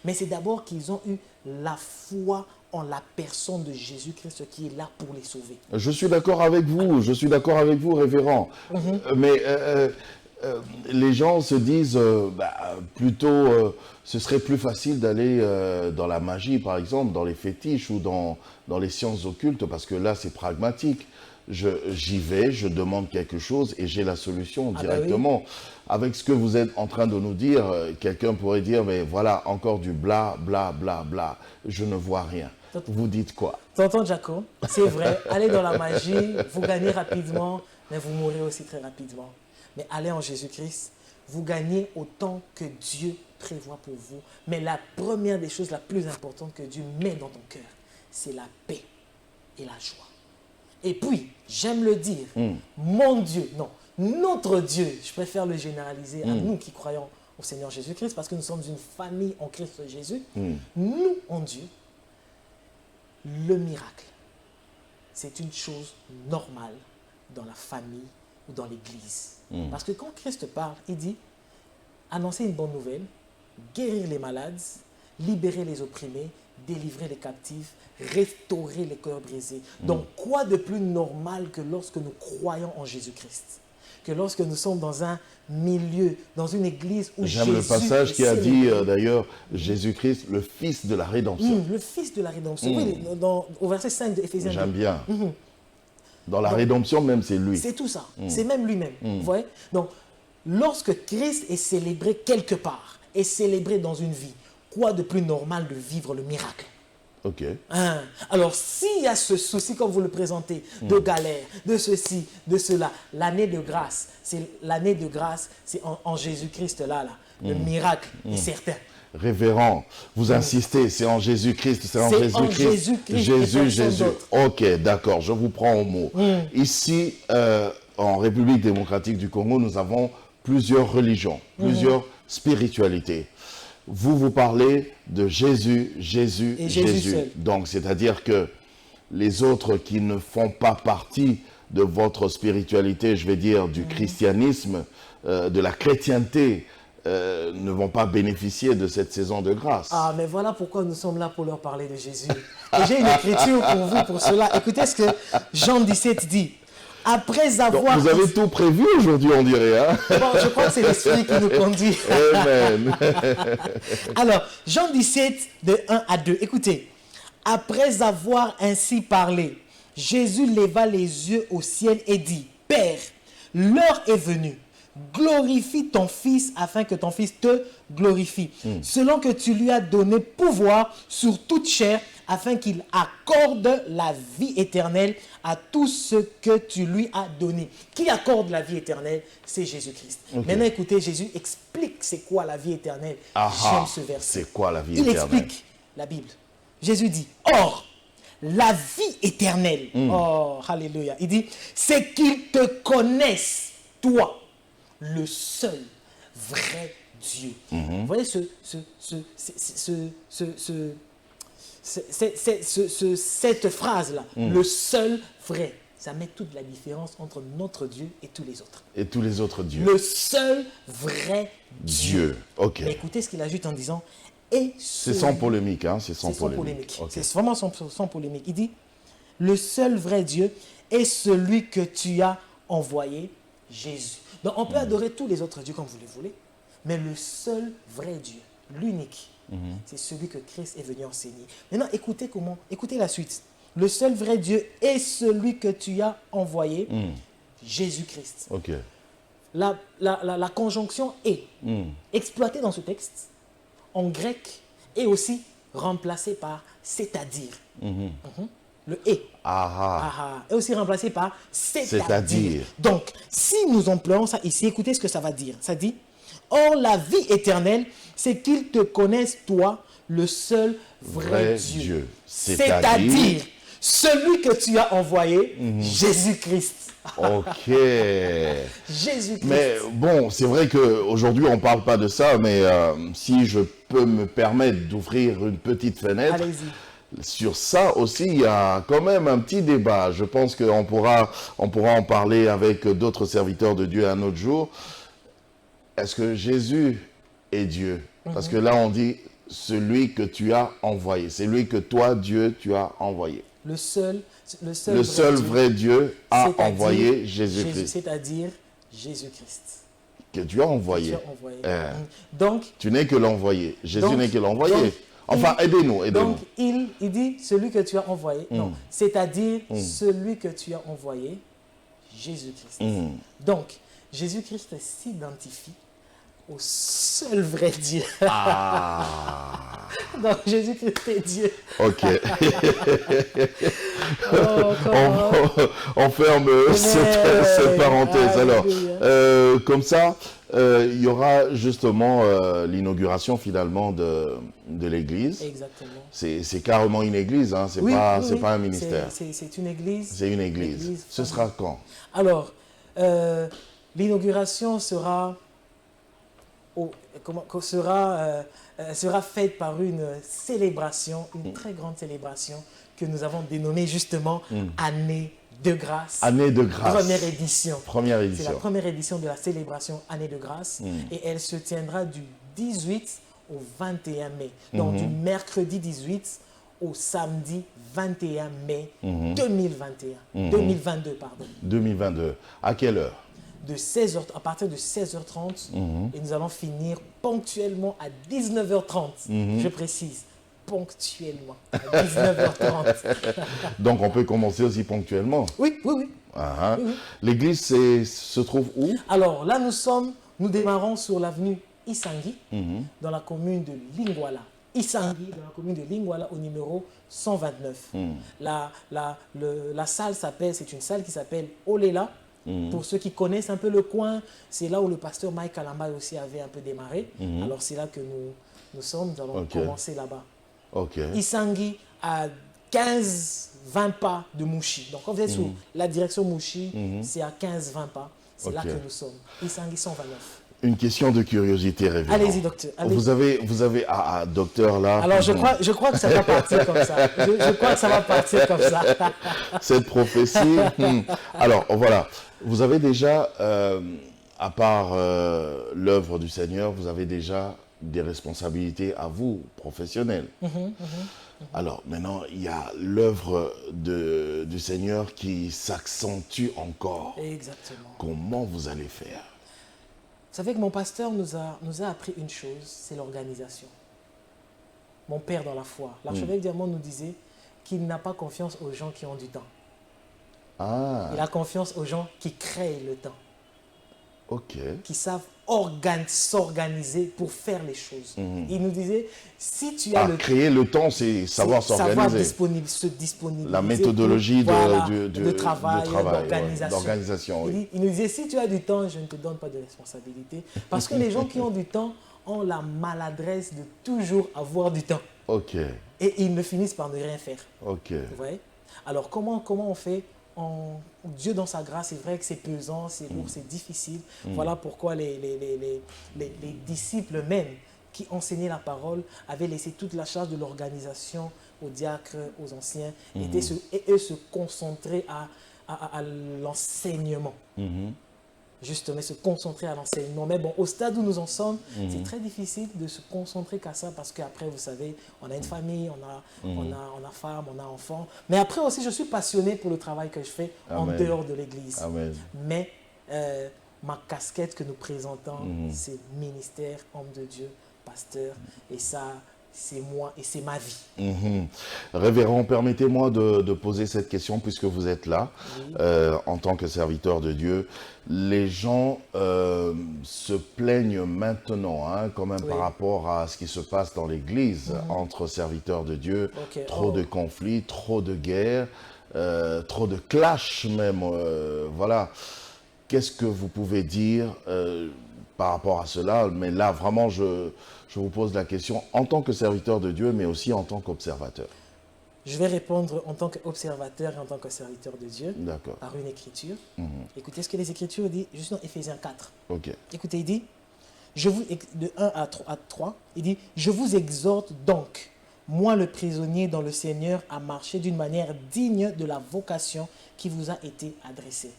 mais c'est d'abord qu'ils ont eu la foi en la personne de Jésus-Christ qui est là pour les sauver. Je suis d'accord avec vous, révérend. Mais les gens se disent plutôt, ce serait plus facile d'aller dans la magie, par exemple, dans les fétiches ou dans les sciences occultes, parce que là, c'est pragmatique. J'y vais, je demande quelque chose et j'ai la solution directement. Oui. Avec ce que vous êtes en train de nous dire, quelqu'un pourrait dire, mais voilà, encore du bla, bla, bla, bla. Je ne vois rien. Vous dites quoi? Tonton Jaco, c'est vrai, allez dans la magie, vous gagnez rapidement, mais vous mourrez aussi très rapidement. Mais allez en Jésus-Christ, vous gagnez autant que Dieu prévoit pour vous. Mais la première des choses, la plus importante que Dieu met dans ton cœur, c'est la paix et la joie. Et puis, j'aime le dire, mon Dieu, non, notre Dieu, je préfère le généraliser à nous qui croyons au Seigneur Jésus-Christ, parce que nous sommes une famille en Christ Jésus. Nous, en Dieu, le miracle, c'est une chose normale dans la famille ou dans l'Église. Parce que quand Christ parle, il dit, annoncer une bonne nouvelle, guérir les malades, libérer les opprimés, délivrer les captifs, restaurer les cœurs brisés. Donc, quoi de plus normal que lorsque nous croyons en Jésus-Christ? Que lorsque nous sommes dans un milieu, dans une église où Jésus... J'aime le passage qui a dit, d'ailleurs, Jésus-Christ, le Fils de la rédemption. Le Fils de la rédemption. Oui, au verset 5 de Éphésiens. J'aime bien. Dans la rédemption même, c'est lui. C'est tout ça. C'est même lui-même. Vous voyez? Donc, lorsque Christ est célébré quelque part, est célébré dans une vie, quoi de plus normal de vivre le miracle? Ok. Alors, s'il y a ce souci, comme vous le présentez, de galère, de ceci, de cela, l'année de grâce, c'est en Jésus-Christ là. Le miracle est certain. Révérend, vous insistez, c'est en Jésus-Christ, c'est en Jésus-Christ. Jésus. Ok, d'accord, je vous prends au mot. Ici, en République démocratique du Congo, nous avons plusieurs religions, plusieurs spiritualités. Vous parlez de Jésus. Seul. Donc, c'est-à-dire que les autres qui ne font pas partie de votre spiritualité, je vais dire du christianisme, de la chrétienté, ne vont pas bénéficier de cette saison de grâce. Ah, mais voilà pourquoi nous sommes là pour leur parler de Jésus. Et j'ai une écriture pour vous pour cela. Écoutez ce que Jean 17 dit. Après avoir... Donc, vous avez tout prévu aujourd'hui, on dirait. Hein? Bon, je crois que c'est l'Esprit qui nous conduit. Amen. Alors, Jean 17, de 1 à 2. Écoutez. Après avoir ainsi parlé, Jésus leva les yeux au ciel et dit, « Père, l'heure est venue. Glorifie ton Fils afin que ton Fils te glorifie, selon que tu lui as donné pouvoir sur toute chair, afin qu'il accorde la vie éternelle à tout ce que tu lui as donné. Qui accorde la vie éternelle? C'est Jésus-Christ. Ok. Maintenant, écoutez, Jésus explique c'est quoi la vie éternelle. Ah, J'aime ce verset. c'est quoi la vie Il éternelle? explique la Bible. Jésus dit, or, la vie éternelle, oh, alléluia, il dit, c'est qu'ils te connaissent, toi, le seul vrai Dieu. Vous voyez cette phrase-là, le seul vrai, ça met toute la différence entre notre Dieu et tous les autres. Et tous les autres dieux. Le seul vrai Dieu. Dieu. Ok. Mais écoutez ce qu'il ajoute en disant, et C'est sans polémique, hein? C'est sans c'est sans polémique. polémique. Ok. C'est vraiment sans polémique. Il dit, le seul vrai Dieu est celui que tu as envoyé, Jésus. Donc on peut adorer tous les autres dieux comme vous le voulez, mais le seul vrai Dieu, l'unique, c'est celui que Christ est venu enseigner. Maintenant, écoutez la suite. Le seul vrai Dieu est celui que tu as envoyé, Jésus-Christ. Ok. La conjonction « est » exploitée dans ce texte, en grec, est aussi remplacée par « c'est-à-dire ». Le « est » est aussi remplacé par « c'est-à-dire ». Donc, si nous employons ça ici, écoutez ce que ça va dire. Ça dit « Or, la vie éternelle, c'est qu'ils te connaissent, toi, le seul vrai Dieu. C'est-à-dire celui que tu as envoyé, Jésus-Christ. » Ok. Jésus-Christ. Mais bon, c'est vrai qu'aujourd'hui, on ne parle pas de ça, mais si je peux me permettre d'ouvrir une petite fenêtre, allez-y. sur ça aussi, il y a quand même un petit débat. Je pense qu'on pourra en parler avec d'autres serviteurs de Dieu un autre jour. Est-ce que Jésus est Dieu? Parce que là, on dit celui que tu as envoyé. C'est lui que toi, Dieu, tu as envoyé. Le seul vrai Dieu a c'est-à-dire envoyé Jésus-Christ. C'est-à-dire Jésus-Christ. Que tu as envoyé. Que tu as envoyé. Donc, tu n'es que l'envoyé. Jésus n'est que l'envoyé. donc, Enfin, aidez-nous. Donc, il dit celui que tu as envoyé. Non, c'est-à-dire celui que tu as envoyé, Jésus-Christ. Donc, Jésus-Christ s'identifie au seul vrai Dieu. Donc, Jésus-Christ est Dieu. Ok. On ferme cette parenthèse. Alors, comme ça, il y aura justement l'inauguration finalement de l'église. Exactement. C'est carrément une église, hein? C'est pas un ministère. C'est une église. C'est une église. Ce sera quand? Alors, l'inauguration sera faite par une célébration, une très grande célébration que nous avons dénommée justement Année de grâce. Année de grâce. Première édition. Première C'est édition. la première édition de la célébration Année de grâce et elle se tiendra du 18 au 21 mai. Donc du mercredi 18 au samedi 21 mai 2021. 2022, pardon. 2022. À quelle heure? À partir de 16h30 et nous allons finir ponctuellement à 19h30. Je précise, ponctuellement à 19h30. Donc on peut commencer aussi ponctuellement. Oui. Oui. L'église se trouve où? Alors là, nous démarrons sur l'avenue Isangui, dans la commune de Lingwala. Isangui, dans la commune de Lingwala, au numéro 129. La salle c'est une salle qui s'appelle Olela. Pour ceux qui connaissent un peu le coin, c'est là où le pasteur Mike Kalamba aussi avait un peu démarré. Alors c'est là que nous sommes, nous allons commencer là-bas. Isangui à 15-20 pas de Mouchi. Donc quand vous êtes sur la direction Mouchi, c'est à 15-20 pas. C'est là que nous sommes. Isangui 129. Une question de curiosité, révérend. Allez-y, docteur. Allez. Vous avez docteur, là. Alors, je crois que ça va partir comme ça. Je crois que ça va partir comme ça. Cette prophétie. Alors, voilà. Vous avez déjà, à part l'œuvre du Seigneur, vous avez déjà des responsabilités à vous, professionnelles. Alors, maintenant, il y a l'œuvre du Seigneur qui s'accentue encore. Exactement. Comment vous allez faire? Vous savez que mon pasteur nous a appris une chose, c'est l'organisation. Mon père dans la foi. L'archevêque Diamant nous disait qu'il n'a pas confiance aux gens qui ont du temps. Il a confiance aux gens qui créent le temps. Qui savent s'organiser pour faire les choses. Il nous disait, si tu as créer le temps, c'est savoir s'organiser. Se disponibiliser. La méthodologie de travail, d'organisation. Il nous disait, si tu as du temps, je ne te donne pas de responsabilité. Parce que les gens qui ont du temps ont la maladresse de toujours avoir du temps. Ok. Et ils ne finissent par ne rien faire. Ok. Vous voyez? Alors, comment on fait? Dieu dans sa grâce, c'est vrai que c'est pesant, c'est lourd, c'est difficile. Voilà pourquoi les disciples même qui enseignaient la parole avaient laissé toute la charge de l'organisation aux diacres, aux anciens, et eux se concentraient à l'enseignement. Justement, se concentrer à l'enseignement. Mais bon, au stade où nous en sommes, c'est très difficile de se concentrer qu'à ça parce qu'après, vous savez, on a une famille, on a femme, on a enfant. Mais après aussi, je suis passionné pour le travail que je fais en dehors de l'église. Mais ma casquette que nous présentons, c'est ministère, homme de Dieu, pasteur. Et ça, c'est moi et c'est ma vie. Révérend, permettez-moi de poser cette question puisque vous êtes là en tant que serviteur de Dieu. Les gens se plaignent maintenant quand même par rapport à ce qui se passe dans l'église entre serviteurs de Dieu. Trop de conflits, trop de guerres, trop de clashs même. Voilà. Qu'est-ce que vous pouvez dire par rapport à cela? Mais là, vraiment, je vous pose la question en tant que serviteur de Dieu, mais aussi en tant qu'observateur. Je vais répondre en tant qu'observateur et en tant que serviteur de Dieu par une écriture. Écoutez ce que les Écritures disent, juste dans Éphésiens 4. Écoutez, il dit, de 1 à 3, il dit, « Je vous exhorte donc, moi le prisonnier dans le Seigneur, à marcher d'une manière digne de la vocation qui vous a été adressée.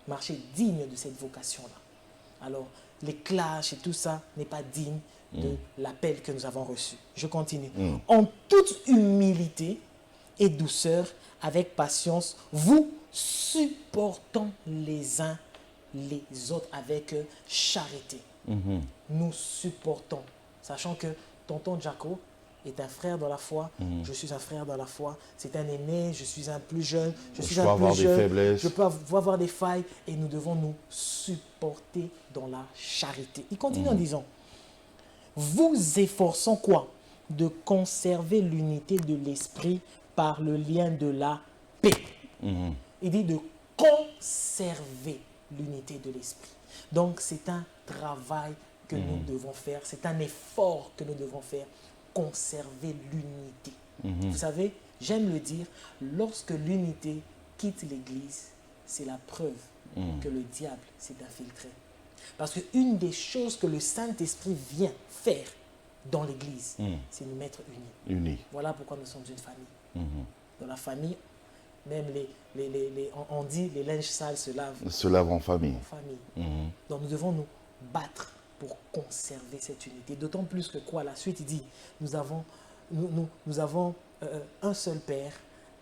Marcher digne de cette vocation-là. Alors, les clashs et tout ça n'est pas digne de l'appel que nous avons reçu. Je continue. En toute humilité et douceur, avec patience, vous supportant les uns les autres avec charité. Nous supportons, sachant que tonton Jaco est un frère dans la foi, je suis un frère dans la foi, c'est un aîné, je suis un plus jeune, je peux avoir des failles et nous devons nous supporter dans la charité. Il continue en disant, vous efforçons quoi? De conserver l'unité de l'esprit par le lien de la paix. Il dit de conserver l'unité de l'esprit. Donc c'est un travail que nous devons faire, c'est un effort que nous devons faire, conserver l'unité. Vous savez, j'aime le dire, lorsque l'unité quitte l'Église, c'est la preuve que le diable s'est infiltré. Parce qu'une des choses que le Saint-Esprit vient faire dans l'Église, c'est nous mettre unis. Voilà pourquoi nous sommes une famille. Dans la famille, même on dit les linges sales se lavent en famille. Donc nous devons nous battre pour conserver cette unité. D'autant plus que quoi, la suite il dit, nous avons un seul Père,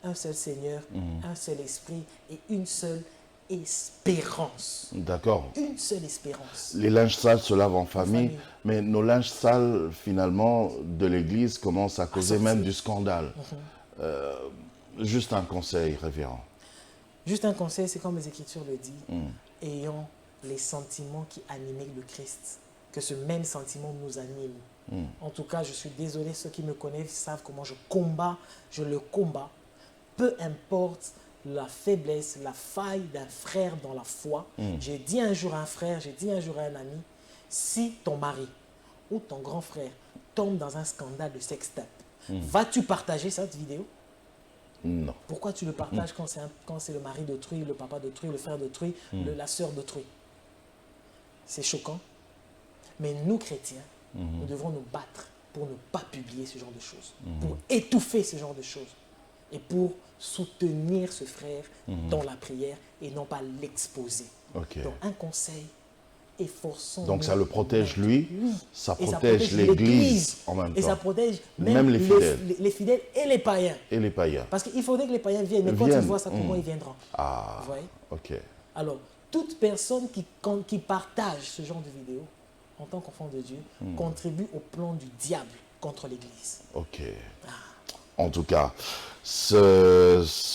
un seul Seigneur, un seul Esprit et une seule espérance. D'accord. Une seule espérance. Les linges sales se lavent en famille, mais nos linges sales, finalement, de l'Église commencent à causer même du scandale. Juste un conseil, révérend. Juste un conseil, c'est comme les Écritures le disent, ayons les sentiments qui animaient le Christ, que ce même sentiment nous anime. En tout cas, je suis désolé, ceux qui me connaissent savent comment je le combats, peu importe la faiblesse, la faille d'un frère dans la foi. J'ai dit un jour à un frère, j'ai dit un jour à un ami, si ton mari ou ton grand frère tombe dans un scandale de sextape, vas-tu partager cette vidéo? Non. Pourquoi tu le partages quand c'est le mari d'autrui, le papa d'autrui, le frère d'autrui, la sœur d'autrui? C'est choquant. Mais nous, chrétiens, nous devons nous battre pour ne pas publier ce genre de choses, pour étouffer ce genre de choses et pour soutenir ce frère dans la prière et non pas l'exposer. Donc, un conseil, efforçons-nous. Donc, ça le protège lui, ça protège l'Église en même temps. Et ça protège même les fidèles et les païens. Et les païens. Parce qu'il faudrait que les païens viennent, mais quand ils voient ça, comment ils viendront? Ah, vous voyez? ok. Alors, toute personne qui partage ce genre de vidéo, en tant qu'enfant de Dieu, contribue au plan du diable contre l'Église. Ok. En tout cas, ça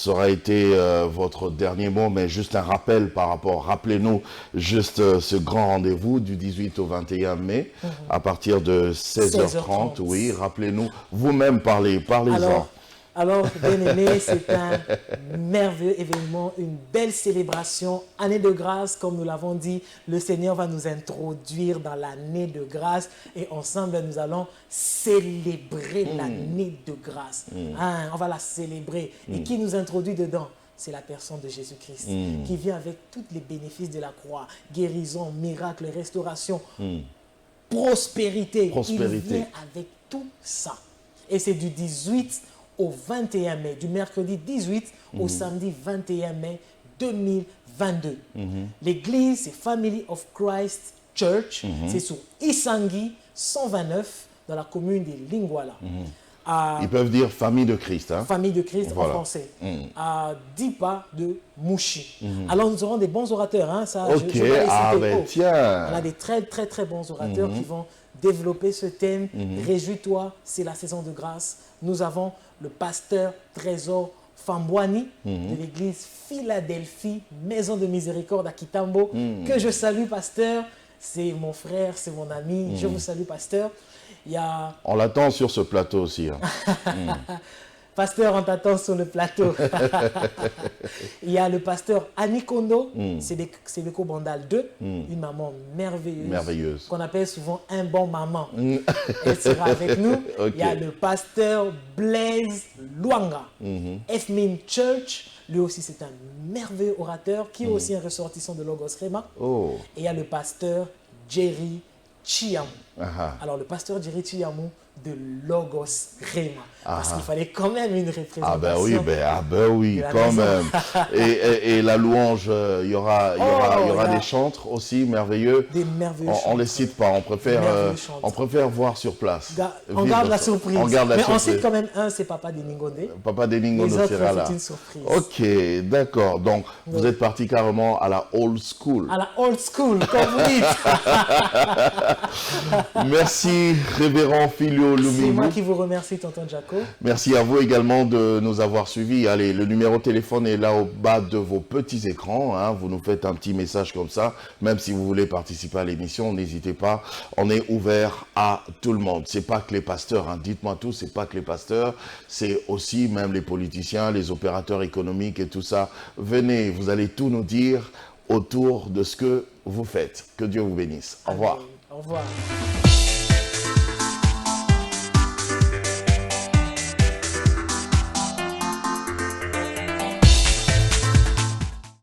aura été votre dernier mot, mais juste un rappel par rapport, rappelez-nous juste ce grand rendez-vous du 18 au 21 mai, à partir de 16h30, oui, rappelez-nous, vous-même parlez-en. Alors, bien-aimé, c'est un merveilleux événement, une belle célébration, année de grâce, comme nous l'avons dit. Le Seigneur va nous introduire dans l'année de grâce et ensemble, nous allons célébrer l'année de grâce. Hein, on va la célébrer. Et qui nous introduit dedans? C'est la personne de Jésus-Christ qui vient avec tous les bénéfices de la croix, guérison, miracle, restauration, prospérité. Il vient avec tout ça. Et c'est du 18 au 21 mai, du mercredi 18 au samedi 21 mai 2022. L'église, c'est Family of Christ Church. C'est sur Isangi 129 dans la commune de Lingwala. Ils peuvent dire famille de Christ. Hein? Famille de Christ en français. À 10 pas de Mouchi. Alors nous aurons des bons orateurs. Hein, ça, ok, tiens. On a des très très très bons orateurs qui vont développer ce thème. Réjouis-toi, c'est la saison de grâce. Nous avons le pasteur Trésor Fambouani de l'église Philadelphie, Maison de Miséricorde à Kitambo, que je salue, pasteur. C'est mon frère, c'est mon ami. Je vous salue, pasteur. Il y a... On l'attend sur ce plateau aussi. Hein. Pasteur, on t'attend sur le plateau. Il y a le pasteur Annie Kondo, c'est le Bandal 2, une maman merveilleuse, qu'on appelle souvent un bon maman. Elle sera avec nous. Okay. Il y a le pasteur Blaise Luanga, F-Min Church. Lui aussi, c'est un merveilleux orateur qui est aussi un ressortissant de Logos Rema. Et il y a le pasteur Jerry Chiamou. Alors, le pasteur Jerry Chiamou de Logos Rema. Parce qu'il fallait quand même une représentation. Ah ben oui, quand même. Et la louange, il y aura des chantres aussi merveilleux. Des merveilleux chantres. On ne les cite pas, on préfère voir sur place. On garde la surprise. Mais on cite quand même un, c'est Papa Deningonde. Papa Deningonde sera là. C'est une surprise. Ok, d'accord. Donc, vous êtes parti carrément à la old school. À la old school, comme vous dites. Merci, révérend Filio Lumingu. C'est moi qui vous remercie, tonton Jaco. Merci à vous également de nous avoir suivis. Allez, le numéro de téléphone est là au bas de vos petits écrans. Hein. Vous nous faites un petit message comme ça. Même si vous voulez participer à l'émission, n'hésitez pas. On est ouvert à tout le monde. C'est pas que les pasteurs. Hein. Dites-moi tout, c'est pas que les pasteurs. C'est aussi même les politiciens, les opérateurs économiques et tout ça. Venez, vous allez tout nous dire autour de ce que vous faites. Que Dieu vous bénisse. Au revoir. Au revoir.